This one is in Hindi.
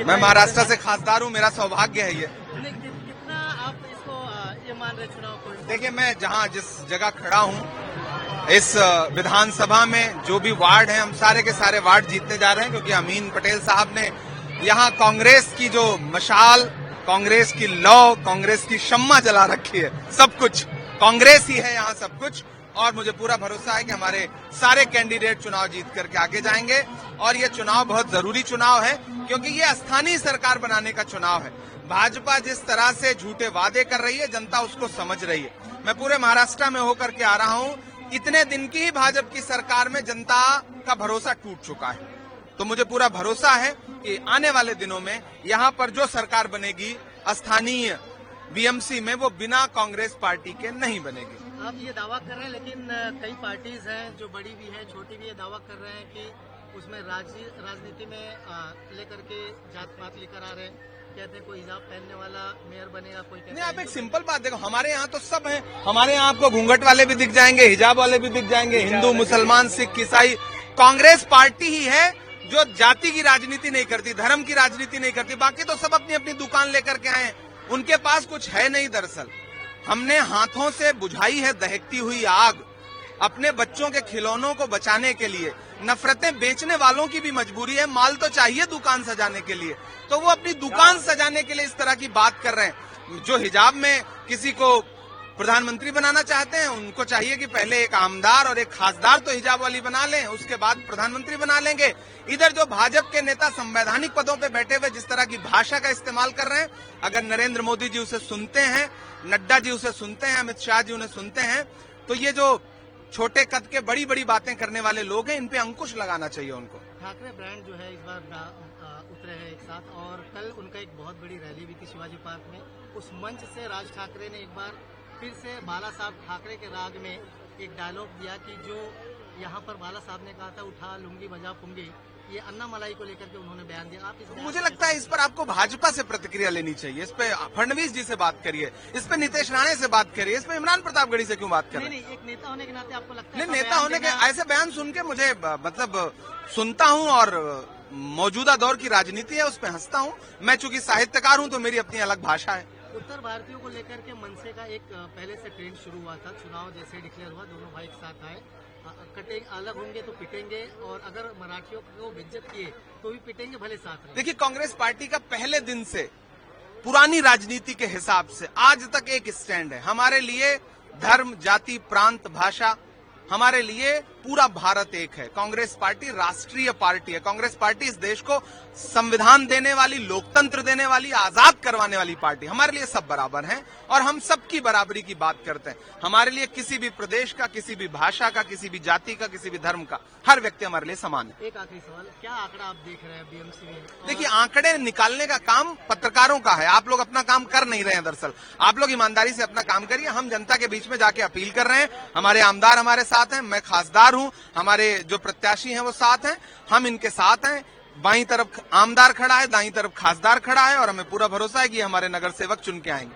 मैं महाराष्ट्र से खासदार हूँ, मेरा सौभाग्य है ये। कितना आप इसको ये मान रहे चुनाव को? देखिए, मैं जहाँ जिस जगह खड़ा हूँ इस विधानसभा में जो भी वार्ड हैं, हम सारे के सारे वार्ड जीतने जा रहे हैं, क्योंकि अमीन पटेल साहब ने यहाँ कांग्रेस की जो मशाल, कांग्रेस की लौ, कांग्रेस की शम्मा जला रखी है। सब कुछ कांग्रेस ही है यहाँ, सब कुछ। और मुझे पूरा भरोसा है कि हमारे सारे कैंडिडेट चुनाव जीत करके आगे जाएंगे। और ये चुनाव बहुत जरूरी चुनाव है, क्योंकि ये स्थानीय सरकार बनाने का चुनाव है। भाजपा जिस तरह से झूठे वादे कर रही है, जनता उसको समझ रही है। मैं पूरे महाराष्ट्र में होकर के आ रहा हूँ। इतने दिन की ही भाजपा की सरकार में जनता का भरोसा टूट चुका है। तो मुझे पूरा भरोसा है कि आने वाले दिनों में यहाँ पर जो सरकार बनेगी स्थानीय बीएमसी में, वो बिना कांग्रेस पार्टी के नहीं बनेगी। आप ये दावा कर रहे हैं, लेकिन कई पार्टीज हैं जो बड़ी भी है, छोटी भी है, दावा कर रहे हैं कि उसमें राजनीति में लेकर के जात पात लेकर आ रहे हैं। कहते हैं कोई हिजाब पहनने वाला मेयर बनेगा, कोई नहीं। आप एक सिंपल बात देखो, हमारे यहाँ तो सब है। हमारे यहाँ आपको घूंघट वाले भी दिख जाएंगे, हिजाब वाले भी दिख जाएंगे, हिंदू, मुसलमान, सिख, ईसाई। कांग्रेस पार्टी ही है जो जाति की राजनीति नहीं करती, धर्म की राजनीति नहीं करती। बाकी तो सब अपनी अपनी दुकान लेकर के आए, उनके पास कुछ है नहीं। दरअसल हमने हाथों से बुझाई है दहकती हुई आग। अपने बच्चों के खिलौनों को बचाने के लिए नफरतें बेचने वालों की भी मजबूरी है। माल तो चाहिए दुकान सजाने के लिए, तो वो अपनी दुकान सजाने के लिए इस तरह की बात कर रहे हैं। जो हिजाब में किसी को प्रधानमंत्री बनाना चाहते हैं, उनको चाहिए कि पहले एक आमदार और एक खासदार तो हिजाब वाली बना लें, उसके बाद प्रधानमंत्री बना लेंगे। इधर जो भाजपा के नेता संवैधानिक पदों पे बैठे हुए जिस तरह की भाषा का इस्तेमाल कर रहे हैं, अगर नरेंद्र मोदी जी उसे सुनते हैं, नड्डा जी उसे सुनते हैं, अमित शाह जी उन्हें सुनते हैं, तो ये जो छोटे कद के बड़ी बड़ी बातें करने वाले लोग हैं, इन पे अंकुश लगाना चाहिए उनको। ठाकरे ब्रांड जो है इस बार उतरे हैं एक साथ, और कल उनका एक बहुत बड़ी रैली भी थी शिवाजी पार्क में। उस मंच से राज ठाकरे ने एक बार फिर से बाला साहब ठाकरे के राग में एक डायलॉग दिया कि जो यहाँ पर बाला साहब ने कहा था उठा लूंगी बजा पुंगी, ये अन्ना मलाई को लेकर के उन्होंने बयान दिया। आप मुझे लगता है इस पर आपको भाजपा से प्रतिक्रिया लेनी चाहिए। इस पे फडणवीस जी से बात करिए, इस पे नीतीश राणे से बात करिए, इस पे इमरान प्रतापगढ़ी से क्यों बात कर रहे हैं? नहीं, एक नेता होने के नाते आपको लगता है? नहीं, नेता होने के ऐसे बयान सुन के मुझे मतलब सुनता हूँ और मौजूदा दौर की राजनीति है उस पर हंसता हूँ। मैं चूंकि साहित्यकार हूँ तो मेरी अपनी अलग भाषा है। उत्तर भारतीयों को लेकर के मनसे का एक पहले से ट्रेंड शुरू हुआ था। चुनाव जैसे डिक्लेयर हुआ, दोनों भाई एक साथ आए, कटे अलग होंगे तो पिटेंगे, और अगर मराठियों को बेइज्जत किए तो भी पिटेंगे, भले साथ रहें। देखिए, कांग्रेस पार्टी का पहले दिन से पुरानी राजनीति के हिसाब से आज तक एक स्टैंड है। हमारे लिए धर्म, जाति, प्रांत, भाषा, हमारे लिए पूरा भारत एक है। कांग्रेस पार्टी राष्ट्रीय पार्टी है। कांग्रेस पार्टी इस देश को संविधान देने वाली, लोकतंत्र देने वाली, आजाद करवाने वाली पार्टी। हमारे लिए सब बराबर हैं और हम सबकी बराबरी की बात करते हैं। हमारे लिए किसी भी प्रदेश का, किसी भी भाषा का, किसी भी जाति का, किसी भी धर्म का, हर व्यक्ति हमारे लिए समान है। एक आखिरी सवाल, क्या आंकड़ा आप देख रहे हैं बीएमसी में? देखिए, आंकड़े निकालने का काम पत्रकारों का है। आप लोग अपना काम कर नहीं रहे हैं। दरअसल आप लोग ईमानदारी से अपना काम करिए। हम जनता के बीच में जाके अपील कर रहे हैं। हमारे आमदार हमारे साथ हैं, मैं खासदार हूं, हमारे जो प्रत्याशी हैं वो साथ हैं, हम इनके साथ हैं। बाईं तरफ आमदार खड़ा है, दाईं तरफ खासदार खड़ा है, और हमें पूरा भरोसा है कि हमारे नगर सेवक चुन के आएंगे।